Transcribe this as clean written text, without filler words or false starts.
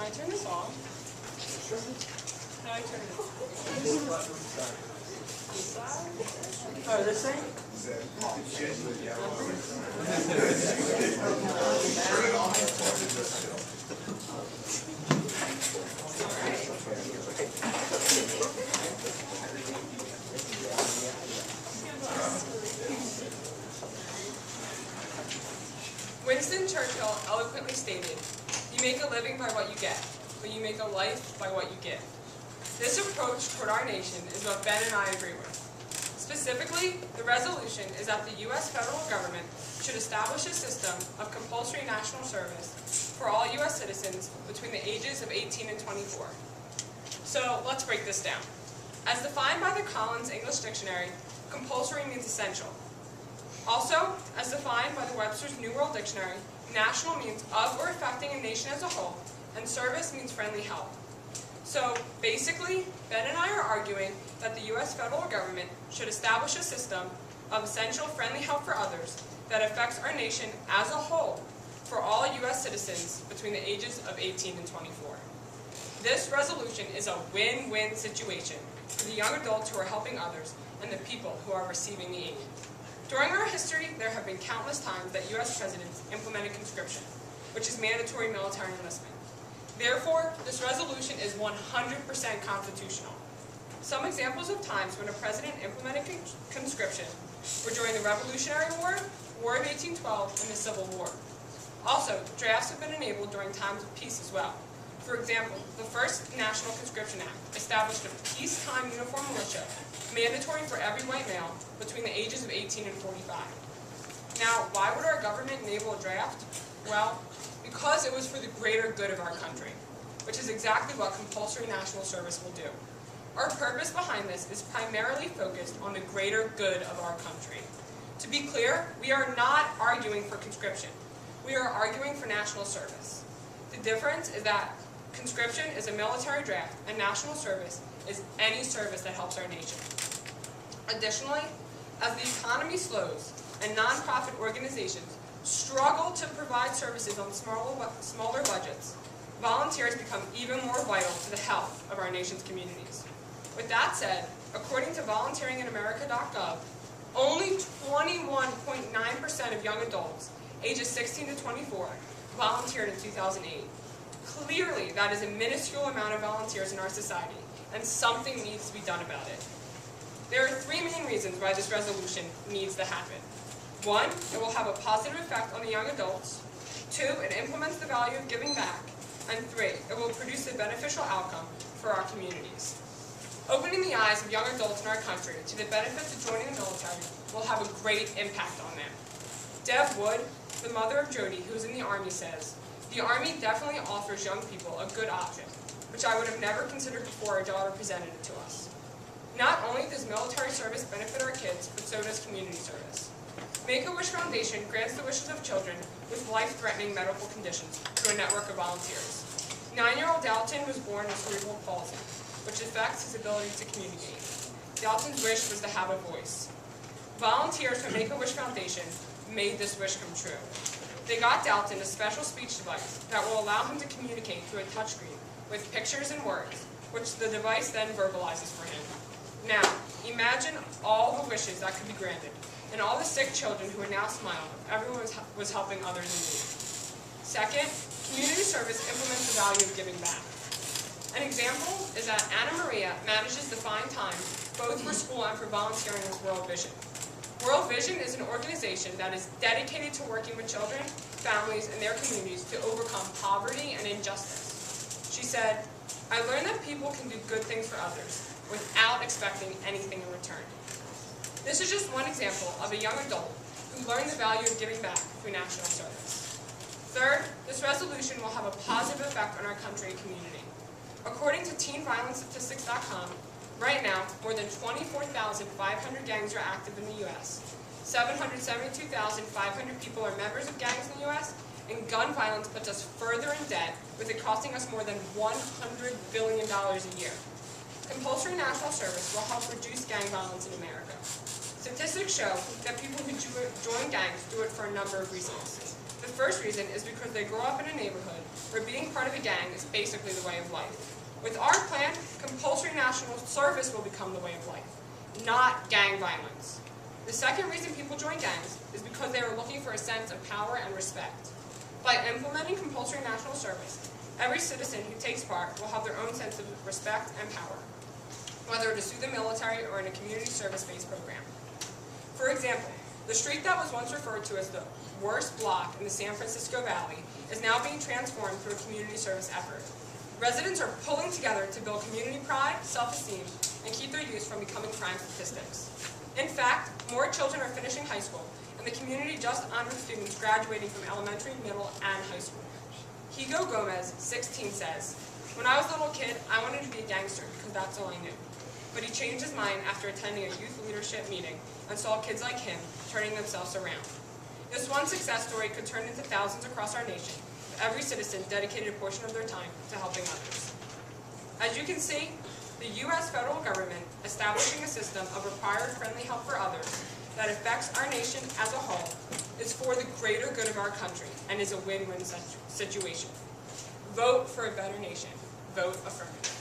I turn this off? How do I turn it off? Oh, this thing? Winston Churchill eloquently stated, "You make a living by what you get, but you make a life by what you give." This approach toward our nation is what Ben and I agree with. Specifically, the resolution is that the U.S. federal government should establish a system of compulsory national service for all U.S. citizens between the ages of 18 and 24. So let's break this down. As defined by the Collins English Dictionary, compulsory means essential. Also, as defined by the Webster's New World Dictionary, national means of or affecting a nation as a whole, and service means friendly help. So basically, Ben and I are arguing that the U.S. federal government should establish a system of essential friendly help for others that affects our nation as a whole for all U.S. citizens between the ages of 18 and 24. This resolution is a win-win situation for the young adults who are helping others and the people who are receiving the aid. During our history, there have been countless times that U.S. presidents implemented conscription, which is mandatory military enlistment. Therefore, this resolution is 100% constitutional. Some examples of times when a president implemented conscription were during the Revolutionary War, War of 1812, and the Civil War. Also, drafts have been enabled during times of peace as well. For example, the first National Conscription Act established a peacetime uniform militia, mandatory for every white male between the ages of 18 and 45. Now, why would our government enable a draft? Well, because it was for the greater good of our country, which is exactly what compulsory national service will do. Our purpose behind this is primarily focused on the greater good of our country. To be clear, we are not arguing for conscription. We are arguing for national service. The difference is that conscription is a military draft, and national service is any service that helps our nation. Additionally, as the economy slows and nonprofit organizations struggle to provide services on smaller budgets, volunteers become even more vital to the health of our nation's communities. With that said, according to volunteeringinamerica.gov, only 21.9% of young adults ages 16 to 24 volunteered in 2008. Clearly, that is a minuscule amount of volunteers in our society, and something needs to be done about it. There are three main reasons why this resolution needs to happen. One, it will have a positive effect on the young adults. Two, it implements the value of giving back. And three, it will produce a beneficial outcome for our communities. Opening the eyes of young adults in our country to the benefits of joining the military will have a great impact on them. Deb Wood, the mother of Jody, who is in the Army, says, "The Army definitely offers young people a good option, which I would have never considered before our daughter presented it to us. Not only does military service benefit our kids, but so does community service." Make-A-Wish Foundation grants the wishes of children with life-threatening medical conditions through a network of volunteers. 9-year-old Dalton was born with cerebral palsy, which affects his ability to communicate. Dalton's wish was to have a voice. Volunteers from Make-A-Wish Foundation made this wish come true. They got Dalton a special speech device that will allow him to communicate through a touchscreen with pictures and words, which the device then verbalizes for him. Now, imagine all the wishes that could be granted, and all the sick children who would now smile if everyone was helping others in need. Second, community service implements the value of giving back. An example is that Anna Maria manages to find time both for school and for volunteering with World Vision. World Vision is an organization that is dedicated to working with children, families, and their communities to overcome poverty and injustice. She said, "I learned that people can do good things for others without expecting anything in return." This is just one example of a young adult who learned the value of giving back through national service. Third, this resolution will have a positive effect on our country and community. According to TeenViolenceStatistics.com, right now, more than 24,500 gangs are active in the U.S. 772,500 people are members of gangs in the U.S., and gun violence puts us further in debt, with it costing us more than $100 billion a year. Compulsory national service will help reduce gang violence in America. Statistics show that people who join gangs do it for a number of reasons. The first reason is because they grow up in a neighborhood where being part of a gang is basically the way of life. With our plan, compulsory national service will become the way of life, not gang violence. The second reason people join gangs is because they are looking for a sense of power and respect. By implementing compulsory national service, every citizen who takes part will have their own sense of respect and power, whether to sue the military or in a community service-based program. For example, the street that was once referred to as the worst block in the San Francisco Valley is now being transformed through a community service effort. Residents are pulling together to build community pride, self-esteem, and keep their youth from becoming crime statistics. In fact, more children are finishing high school, and the community just honored students graduating from elementary, middle, and high school. Higo Gomez, 16, says, "When I was a little kid, I wanted to be a gangster because that's all I knew. But he changed his mind after attending a youth leadership meeting and saw kids like him turning themselves around." This one success story could turn into thousands across our nation if every citizen dedicated a portion of their time to helping others. As you can see, the U.S. federal government establishing a system of required friendly help for others that affects our nation as a whole is for the greater good of our country and is a win-win situation. Vote for a better nation. Vote affirmative.